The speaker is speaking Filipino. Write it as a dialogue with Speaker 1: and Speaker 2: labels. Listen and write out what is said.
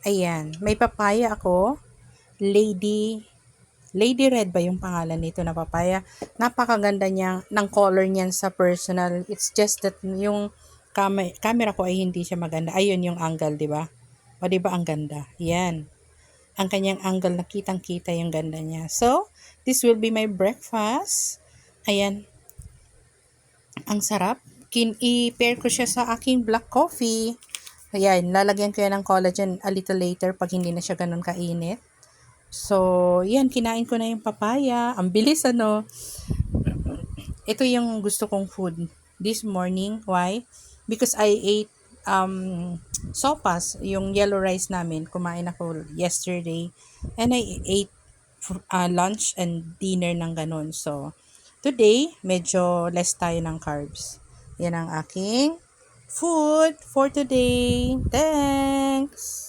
Speaker 1: Ayan, may papaya ako. Lady Red ba yung pangalan nito na papaya? Napakaganda niya ng color niyan sa personal. It's just that yung camera ko ay hindi siya maganda. Ayun yung angle, di ba? O di ba ang ganda? Yan. Ang kanyang angle, nakitang-kita yung ganda niya. So, this will be my breakfast. Ayan, ang sarap. I-pair ko siya sa aking black coffee. Ayan, lalagyan ko yan ng collagen a little later pag hindi na siya ganun kainit. So, yan, kinain ko na yung papaya. Ang bilis, ano. Ito yung gusto kong food this morning. Why? Because I ate sopas, yung yellow rice namin. Kumain ako yesterday. And I ate lunch and dinner ng ganun. So, today, medyo less tayo ng carbs. Yan ang aking food for today. Thanks!